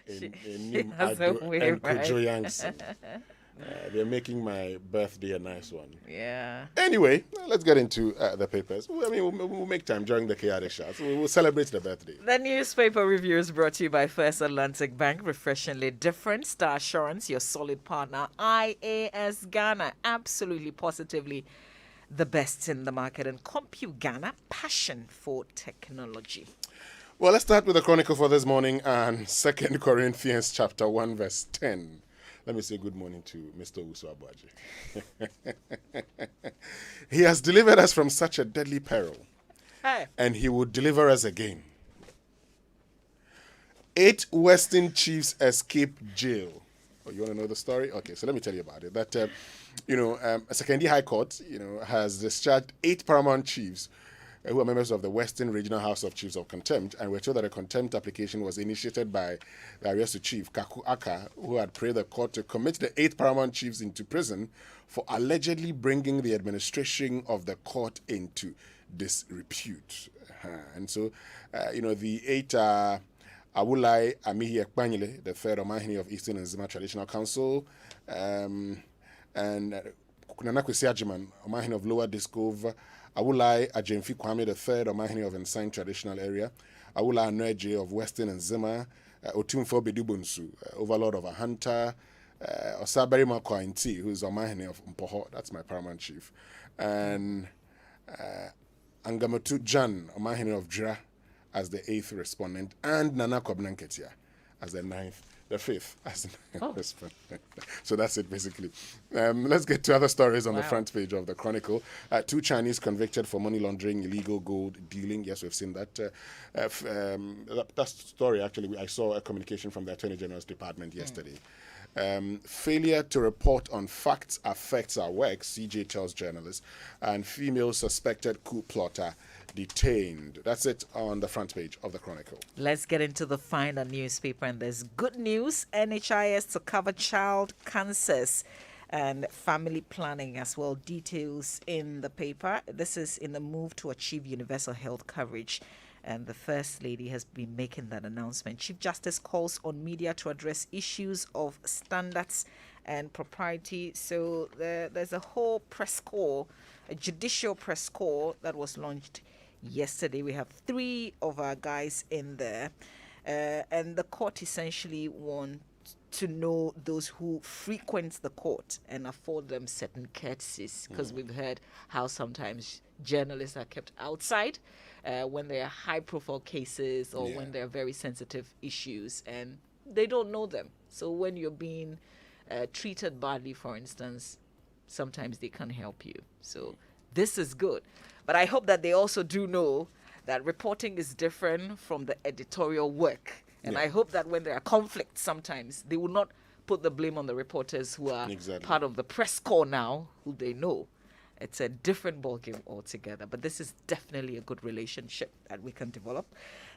in She Nim has a Ado way, and right? Kojo Yankson. They're making my birthday a nice one. Yeah. Anyway, let's get into the papers. I mean, we'll make time during the chaotic shots. We'll celebrate the birthday. The newspaper review is brought to you by First Atlantic Bank, refreshingly different. Star Assurance, your solid partner. IAS Ghana, absolutely positively the best in the market. And Compu Ghana, passion for technology. Well, let's start with the chronicle for this morning and Second Corinthians chapter 1, verse 10. Let me say good morning to Mr. Uso Abuaji. He has delivered us from such a deadly peril, Hey. and he will deliver us again. 8 Western chiefs escape jail. Oh, you want to know the story? Okay, so let me tell you about it. That, Sekendi High Court, has discharged 8 paramount chiefs who are members of the Western Regional House of Chiefs of Contempt, and we're told that a contempt application was initiated by the Ariosto chief, Kaku Aka, who had prayed the court to commit the 8 paramount chiefs into prison for allegedly bringing the administration of the court into disrepute. And so, the 8 Awulai Amihi Ekpanyele, the third Omahini of Eastern and Zima Traditional Council, and Nana Kwesi Ajiman, Omahini of Lower Discove, Awulai Ajemfi Kwame, the third Omahini of Ensign Traditional Area, Awulai Anueje of Western and Zima, Otumfo Bedubunsu, Overlord of Ahanta, Osaberi Makwainti, who is Omahini of Mpoho, that's my paramount chief, and Angamatu Jan, Omahini of Jira, as the 8th respondent, and Nana Kobnanketia as the 5th as the 9th respondent. So that's it, basically. Let's get to other stories on the front page of the Chronicle. 2 Chinese convicted for money laundering, illegal gold dealing. Yes, we've seen that. That story, actually, I saw a communication from the Attorney General's Department yesterday. Failure to report on facts affects our work, CJ tells journalists, and female suspected coup plotter detained. That's it on the front page of the Chronicle. Let's get into the final newspaper, and there's good news. NHIS to cover child cancers and family planning as well. Details in the paper. This is in the move to achieve universal health coverage, and the First Lady has been making that announcement. Chief Justice calls on media to address issues of standards and propriety. So there's a whole press corps, a judicial press corps that was launched yesterday. We have 3 of our guys in there, and the court essentially want to know those who frequent the court and afford them certain courtesies, because we've heard how sometimes journalists are kept outside when there are high profile cases or when there are very sensitive issues and they don't know them. So when you're being treated badly, for instance, sometimes they can't help you. So this is good. But I hope that they also do know that reporting is different from the editorial work. And I hope that when there are conflicts, sometimes they will not put the blame on the reporters who are part of the press corps now, who they know. It's a different ballgame altogether. But this is definitely a good relationship that we can develop.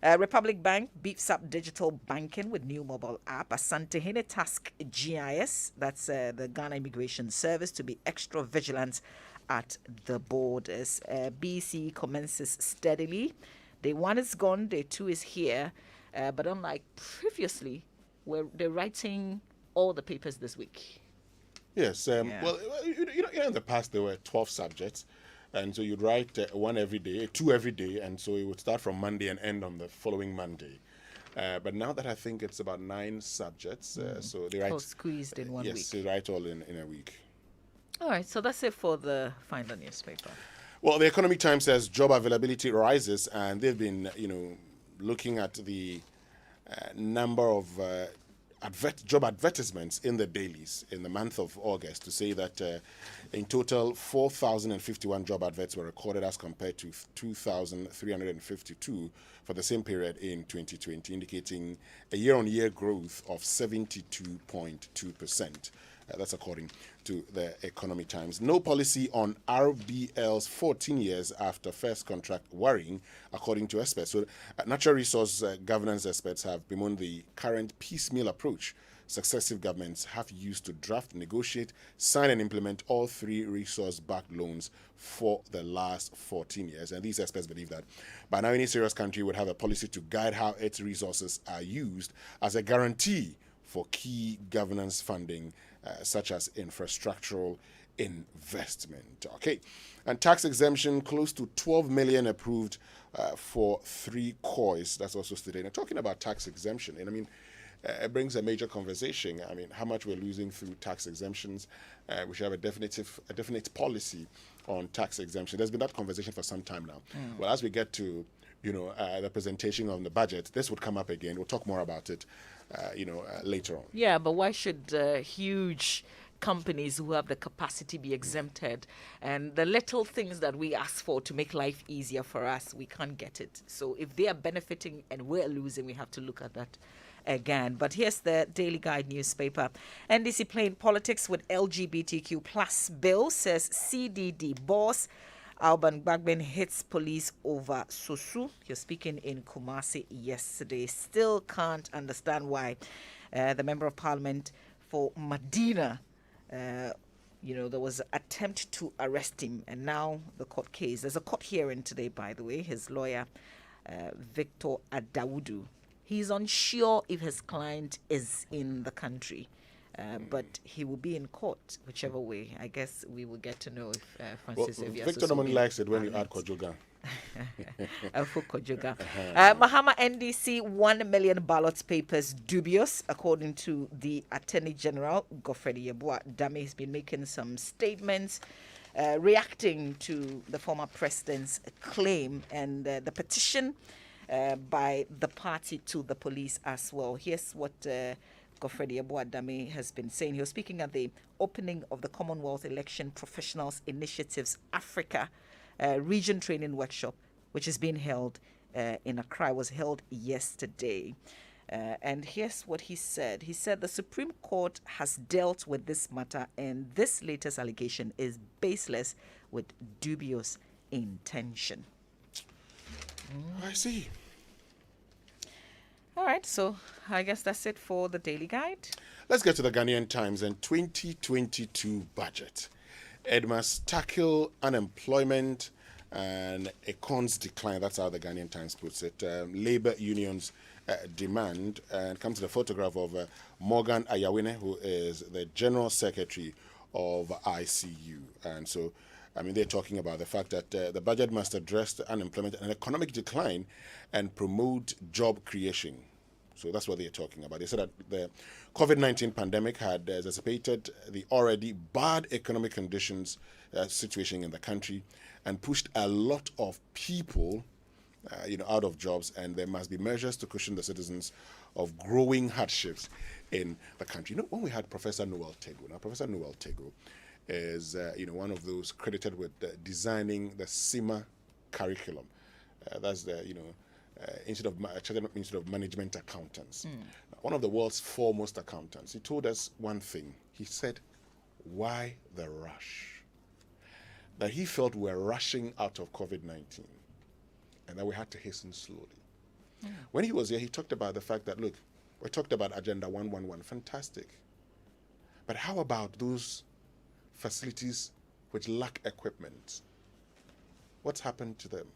Republic Bank beefs up digital banking with new mobile app. Asantehene task GIS, that's the Ghana Immigration Service, to be extra vigilant at the borders. BC commences steadily. Day 1 is gone, day 2 is here. But unlike previously, where they're writing all the papers this week. Yes. Well, in the past there were 12 subjects, and so you'd write 1 every day, 2 every day, and so it would start from Monday and end on the following Monday. But now that I think it's about 9 subjects, so they write squeezed in 1 week. Yes, they write all in a week. All right, so that's it for the final newspaper. Well, the Economic Times says job availability rises, and they've been, looking at the number of job advertisements in the dailies in the month of August to say that in total 4,051 job adverts were recorded as compared to 2,352 for the same period in 2020, indicating a year-on-year growth of 72.2%. That's according to the Economic Times. No policy on RBL's 14 years after first contract worrying, according to experts. So, natural resource governance experts have bemoaned the current piecemeal approach successive governments have used to draft, negotiate, sign, and implement all three resource-backed loans for the last 14 years. And these experts believe that by now any serious country would have a policy to guide how its resources are used as a guarantee for key governance funding, such as infrastructural investment. Okay, and tax exemption, close to 12 million approved for 3 COIs. That's also stated. And talking about tax exemption, and I mean, it brings a major conversation. I mean, how much we're losing through tax exemptions. We should have a definite policy on tax exemption. There's been that conversation for some time now. Well, as we get to the presentation on the budget, this would come up again. We'll talk more about it, later on. Yeah, but why should huge companies who have the capacity be exempted? And the little things that we ask for to make life easier for us, we can't get it. So if they are benefiting and we're losing, we have to look at that again. But here's the Daily Guide newspaper. NDC playing politics with LGBTQ plus bill, says CDD boss. Alban Bagben hits police over Sosu. You're speaking in Kumasi yesterday. Still can't understand why the Member of Parliament for Medina, there was an attempt to arrest him, and now the court case. There's a court hearing today, by the way. His lawyer, Victor Adawudu, he's unsure if his client is in the country. But he will be in court, whichever way. I guess we will get to know if Francis Xavier Victor normally likes it when you add Kojoga. Mahama NDC 1 million ballot papers dubious, according to the Attorney General, Godfrey Yeboah Dame. Has been making some statements reacting to the former president's claim and the petition by the party to the police as well. Here's what Godfrey Yeboah Dame has been saying. He was speaking at the opening of the Commonwealth Election Professionals Initiatives Africa Region Training Workshop, which is being held in Accra. It was held yesterday. And here's what he said. He said the Supreme Court has dealt with this matter, and this latest allegation is baseless with dubious intention. I see. All right, so I guess that's it for the Daily Guide. Let's get to the Ghanaian Times and 2022 budget. It must tackle unemployment and economy's decline. That's how the Ghanaian Times puts it. Labor unions demand, and comes to the photograph of Morgan Ayawine, who is the General Secretary of ICU. And so, I mean, they're talking about the fact that the budget must address the unemployment and economic decline and promote job creation. So that's what they're talking about. They said that the COVID-19 pandemic had exacerbated the already bad economic conditions situation in the country and pushed a lot of people out of jobs, and there must be measures to cushion the citizens of growing hardships in the country. When we had Professor Noel Tego, now Professor Noel Tego is one of those credited with designing the CIMA curriculum. That's the Institute of Management Accountants. Now, one of the world's foremost accountants. He told us one thing. He said, "Why the rush?" That he felt we were rushing out of COVID-19, and that we had to hasten slowly. When he was here, he talked about the fact that, look, we talked about Agenda 111, fantastic. But how about those facilities which lack equipment? What's happened to them?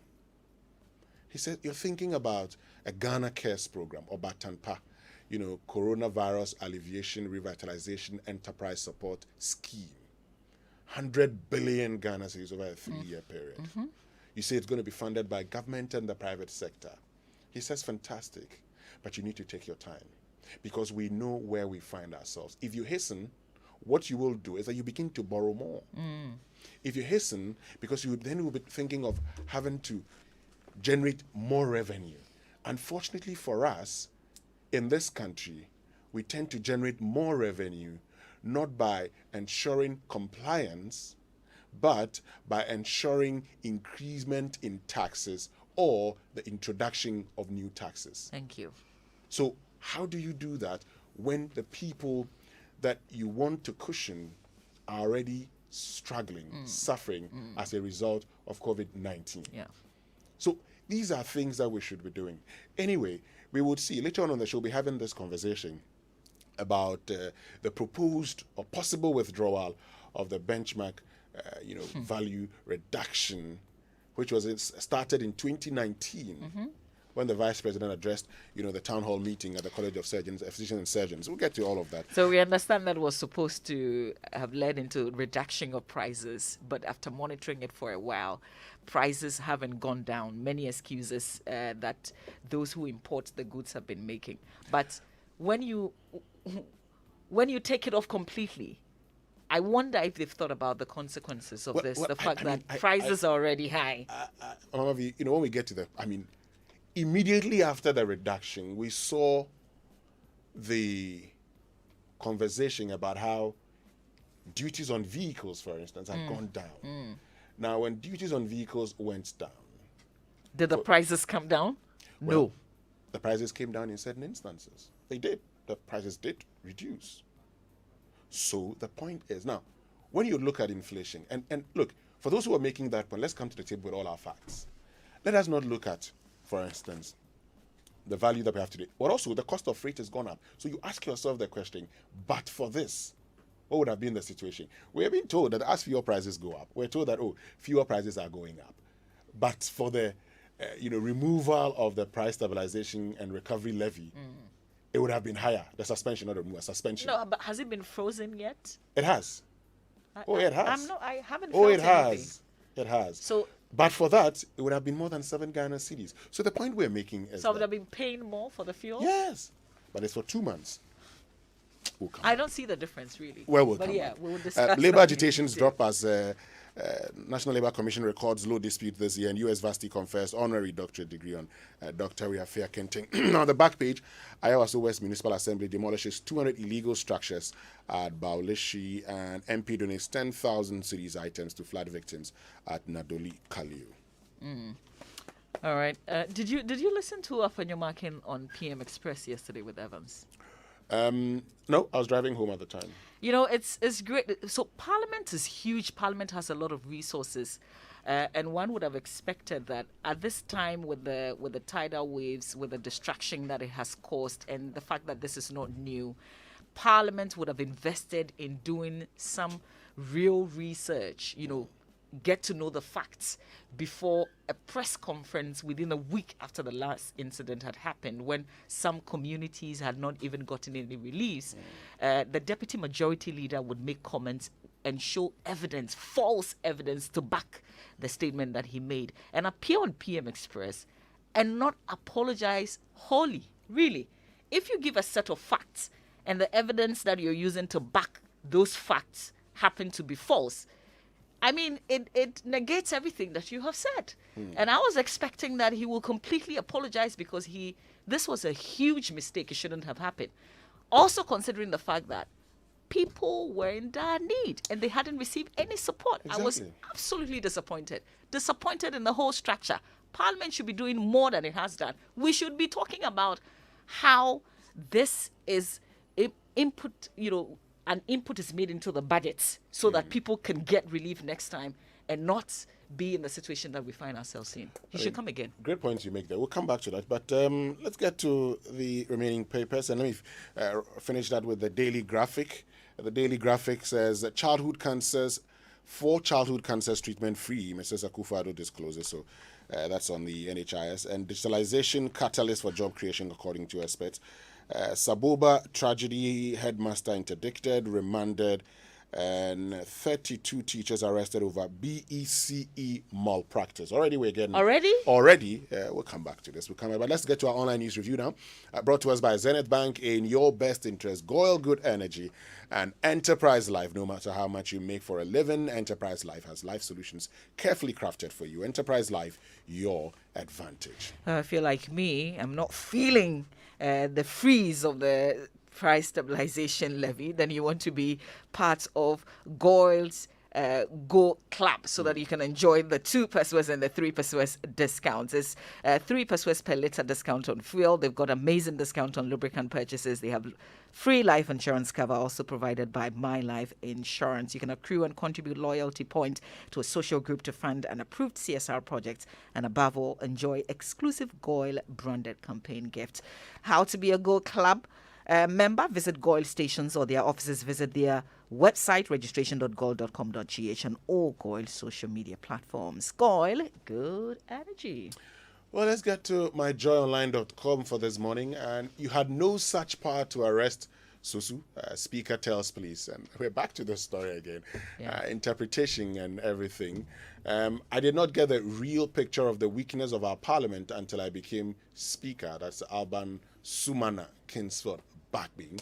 He said, you're thinking about a Ghana Cares program, or Batanpa, Coronavirus Alleviation Revitalization Enterprise Support Scheme. 100 billion Ghana cedis over a 3-year period. You say it's going to be funded by government and the private sector. He says, fantastic, but you need to take your time, because we know where we find ourselves. If you hasten, what you will do is that you begin to borrow more. If you hasten, because you then will be thinking of having to generate more revenue. Unfortunately for us, in this country, we tend to generate more revenue not by ensuring compliance, but by ensuring increasement in taxes or the introduction of new taxes. Thank you. So how do you do that when the people that you want to cushion are already struggling, suffering as a result of COVID-19? Yeah. So these are things that we should be doing. Anyway, we would see later on the show, we'll be having this conversation about the proposed or possible withdrawal of the benchmark, value reduction, which was started in 2019 when the vice president addressed, the town hall meeting at the College of Surgeons, Physicians and Surgeons. We'll get to all of that. So we understand that was supposed to have led into reduction of prices, but after monitoring it for a while, prices haven't gone down. Many excuses that those who import the goods have been making. But when you take it off completely, I wonder if they've thought about the consequences of this. The fact that prices are already high. When we get to immediately after the reduction, we saw the conversation about how duties on vehicles, for instance, had gone down. Now, when duties on vehicles went down, did the prices come down? No. The prices came down in certain instances. They did. The prices did reduce. So the point is, now, when you look at inflation, and look, for those who are making that point, let's come to the table with all our facts. Let us not look at, for instance, the value that we have today, but also the cost of freight has gone up. So you ask yourself the question, but for this, what would have been the situation? We have been told that as fuel prices go up, we're told that, fuel prices are going up. But for the removal of the price stabilization and recovery levy, it would have been higher. The suspension, not the removal, suspension. No, but has it been frozen yet? It has. It has. I haven't felt anything. It has. So, but for that, it would have been more than 7 Ghana cedis. So the point we're making is so would have been paying more for the fuel? Yes. But it's for 2 months. I don't see the difference, really. Well, we'll but come yeah, back. we'll discuss Labor that. agitations drop as National Labor Commission records low dispute this year, and US Varsity confers honorary doctorate degree on Dr. Riafia Kenting. Now, on the back page, Ayawaso West Municipal Assembly demolishes 200 illegal structures at Baulishi, and MP donates 10,000 cedis items to flood victims at Nadoli Kalio. All right. Did you listen to Afenyomakin on PM Express yesterday with Evans? No, I was driving home at the time. It's great. So Parliament is huge. Parliament has a lot of resources, and one would have expected that at this time, with the tidal waves, with the distraction that it has caused, and the fact that this is not new, Parliament would have invested in doing some real research. Get to know the facts before a press conference within a week after the last incident had happened, when some communities had not even gotten any reliefs. The deputy majority leader would make comments and show evidence, false evidence, to back the statement that he made, and appear on PM Express and not apologize wholly. Really, if you give a set of facts and the evidence that you're using to back those facts happen to be false, I mean, it negates everything that you have said. And I was expecting that he will completely apologize, because this was a huge mistake. It shouldn't have happened. Also considering the fact that people were in dire need and they hadn't received any support. Exactly. I was absolutely disappointed. Disappointed in the whole structure. Parliament should be doing more than it has done. We should be talking about how this is input, an input is made into the budgets so that people can get relief next time and not be in the situation that we find ourselves in. He should come again. Great points you make there. We'll come back to that. But let's get to the remaining papers, and let me finish that with the Daily Graphic. The Daily Graphic says that for childhood cancers treatment free, Mrs. Akufo-Addo discloses. So that's on the NHIS. And digitalization catalyst for job creation, according to experts. Saboba tragedy, headmaster interdicted, remanded, and 32 teachers arrested over BECE malpractice. Already we're getting... Already? We'll come back to this. But let's get to our online news review now. Brought to us by Zenith Bank, in your best interest, Goil Good Energy, and Enterprise Life. No matter how much you make for a living, Enterprise Life has life solutions carefully crafted for you. Enterprise Life, your advantage. I feel like me, I'm not feeling the freeze of the price stabilization levy. Then you want to be part of Goil's Go Club, so that you can enjoy the 2 pesos and the 3 pesos discounts. It's 3 pesos per liter discount on fuel. They've got amazing discount on lubricant purchases. They have free life insurance cover, also provided by My Life Insurance. You can accrue and contribute loyalty points to a social group to fund an approved CSR project, and above all, enjoy exclusive Goil branded campaign gifts. How to be a Go Club Member, visit GOIL stations or their offices. Visit their website, registration.goil.com.gh, and all GOIL social media platforms. GOIL, good energy. Well, let's get to myjoyonline.com for this morning. And you had no such power to arrest Susu, Speaker tells police. And we're back to the story again. Interpretation and everything. I did not get the real picture of the weakness of our parliament until I became Speaker. That's Alban Sumana Kingsford Backbeing.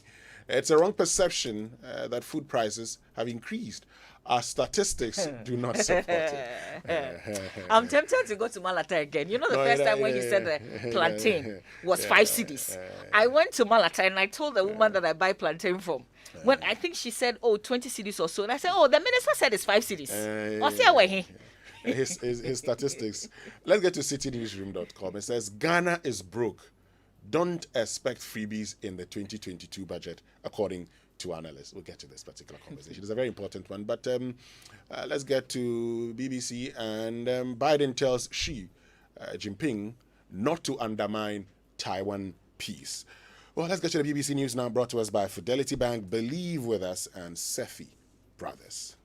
It's a wrong perception that food prices have increased. Our statistics do not support it. I'm tempted to go to Malata again. You know, the first time when you said the plantain was 5 cedis. I went to Malata and I told the woman that I buy plantain from. When I think she said, 20 cedis or so. And I said, the minister said it's 5 cedis. His statistics. Let's get to citynewsroom.com. It says, Ghana is broke. Don't expect freebies in the 2022 budget, according to analysts. We'll get to this particular conversation. It's a very important one. But let's get to BBC. And Biden tells Xi Jinping not to undermine Taiwan peace. Well, let's get to the BBC News now, brought to us by Fidelity Bank, Believe With Us, and Sefi Brothers.